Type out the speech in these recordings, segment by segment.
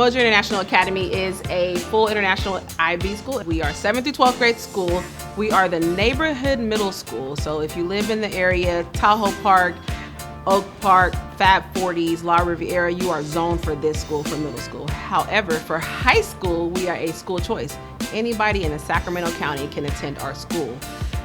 Umoja International Academy is a full international IB school. We are 7th through 12th grade school. We are the neighborhood middle school. So if you live in the area, Tahoe Park, Oak Park, Fab 40s, La Riviera, you are zoned for this school for middle school. However, for high school, we are a school choice. Anybody in the Sacramento County can attend our school.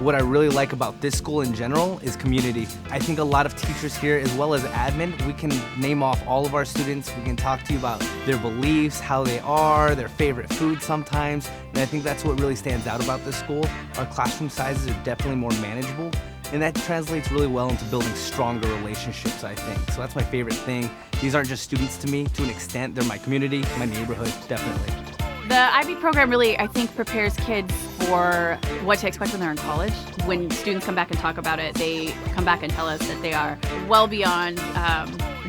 What I really like about this school in general is community. I think a lot of teachers here, as well as admin, we can name off all of our students. We can talk to you about their beliefs, how they are, their favorite food sometimes. And I think that's what really stands out about this school. Our classroom sizes are definitely more manageable. And that translates really well into building stronger relationships, I think. So that's my favorite thing. These aren't just students to me. To an extent, they're my community, my neighborhood, definitely. The IB program really, I think, prepares kids for what to expect when they're in college. When students come back and talk about it, they come back and tell us that they are well beyond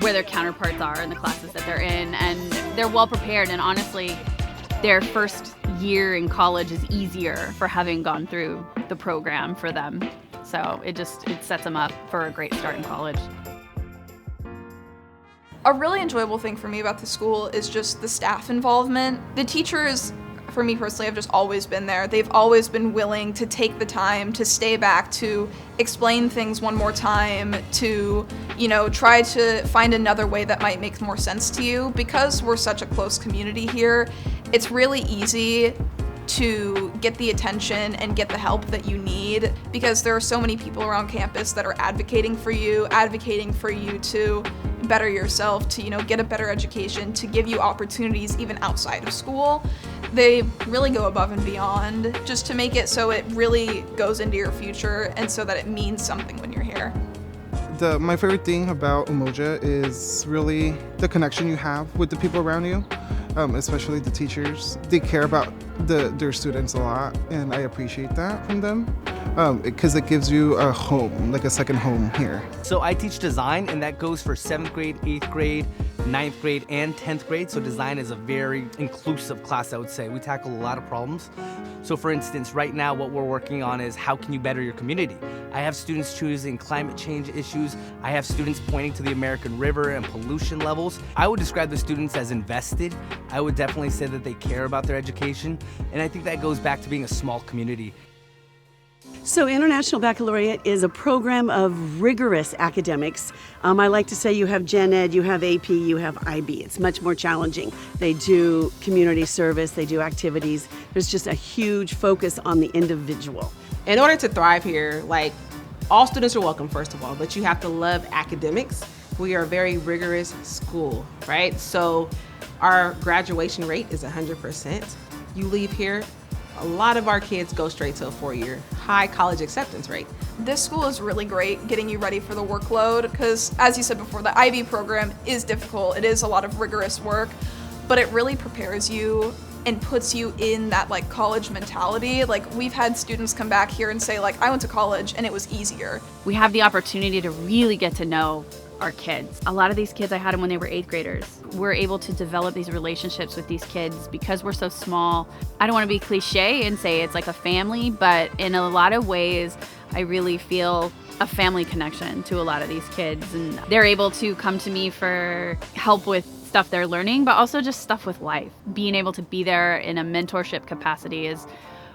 where their counterparts are in the classes that they're in, and they're well prepared. And honestly, their first year in college is easier for having gone through the program for them. So it sets them up for a great start in college. A really enjoyable thing for me about the school is just the staff involvement. The teachers, for me personally, have just always been there. They've always been willing to take the time to stay back, to explain things one more time, to, try to find another way that might make more sense to you. Because we're such a close community here, it's really easy to get the attention and get the help that you need, because there are so many people around campus that are advocating for you to better yourself, to get a better education, to give you opportunities even outside of school. They really go above and beyond just to make it so it really goes into your future and so that it means something when you're here. My favorite thing about Umoja is really the connection you have with the people around you, especially the teachers. They care about their students a lot, and I appreciate that from them, because it gives you a home, like a second home here. So I teach design, and that goes for 7th grade, 8th grade, 9th grade, and 10th grade. So design is a very inclusive class, I would say. We tackle a lot of problems. So for instance, right now what we're working on is how can you better your community? I have students choosing climate change issues. I have students pointing to the American River and pollution levels. I would describe the students as invested. I would definitely say that they care about their education. And I think that goes back to being a small community. So International Baccalaureate is a program of rigorous academics. I like to say you have Gen Ed, you have AP, you have IB. It's much more challenging. They do community service, they do activities. There's just a huge focus on the individual. In order to thrive here, all students are welcome, first of all, but you have to love academics. We are a very rigorous school, right? So our graduation rate is 100%. You leave here, a lot of our kids go straight to a 4-year high college acceptance rate. This school is really great getting you ready for the workload because, as you said before, the IB program is difficult. It is a lot of rigorous work, but it really prepares you and puts you in that college mentality. We've had students come back here and say I went to college and it was easier. We have the opportunity to really get to know our kids. A lot of these kids, I had them when they were 8th graders. We're able to develop these relationships with these kids because we're so small. I don't want to be cliche and say it's like a family, but in a lot of ways, I really feel a family connection to a lot of these kids. And they're able to come to me for help with stuff they're learning, but also just stuff with life. Being able to be there in a mentorship capacity is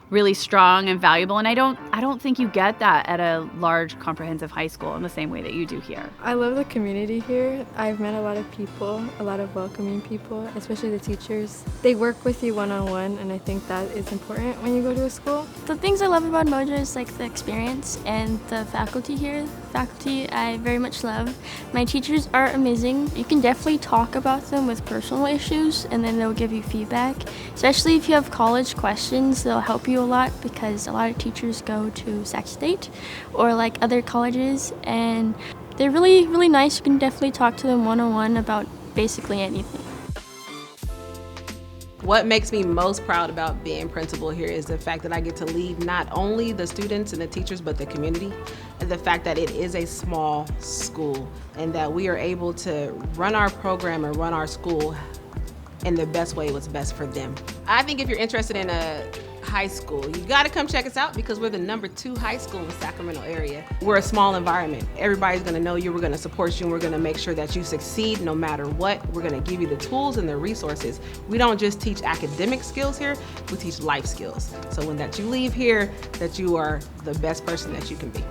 really strong and valuable, and I don't think you get that at a large comprehensive high school in the same way that you do here. I love the community here. I've met a lot of people, a lot of welcoming people, especially the teachers. They work with you one-on-one, and I think that is important when you go to a school. The things I love about Umoja is the experience and the faculty here. Faculty I very much love. My teachers are amazing. You can definitely talk about them with personal issues, and then they'll give you feedback. Especially if you have college questions, they'll help you a lot because a lot of teachers go to Sac State or other colleges, and they're really, really nice. You can definitely talk to them one-on-one about basically anything. What makes me most proud about being principal here is the fact that I get to lead not only the students and the teachers, but the community, and the fact that it is a small school and that we are able to run our program and run our school in the best way what's best for them. I think if you're interested in a High School. You gotta come check us out because we're the #2 high school in the Sacramento area. We're a small environment. Everybody's gonna know you, we're gonna support you, and we're gonna make sure that you succeed no matter what. We're gonna give you the tools and the resources. We don't just teach academic skills here, we teach life skills. So when that you leave here, that you are the best person that you can be.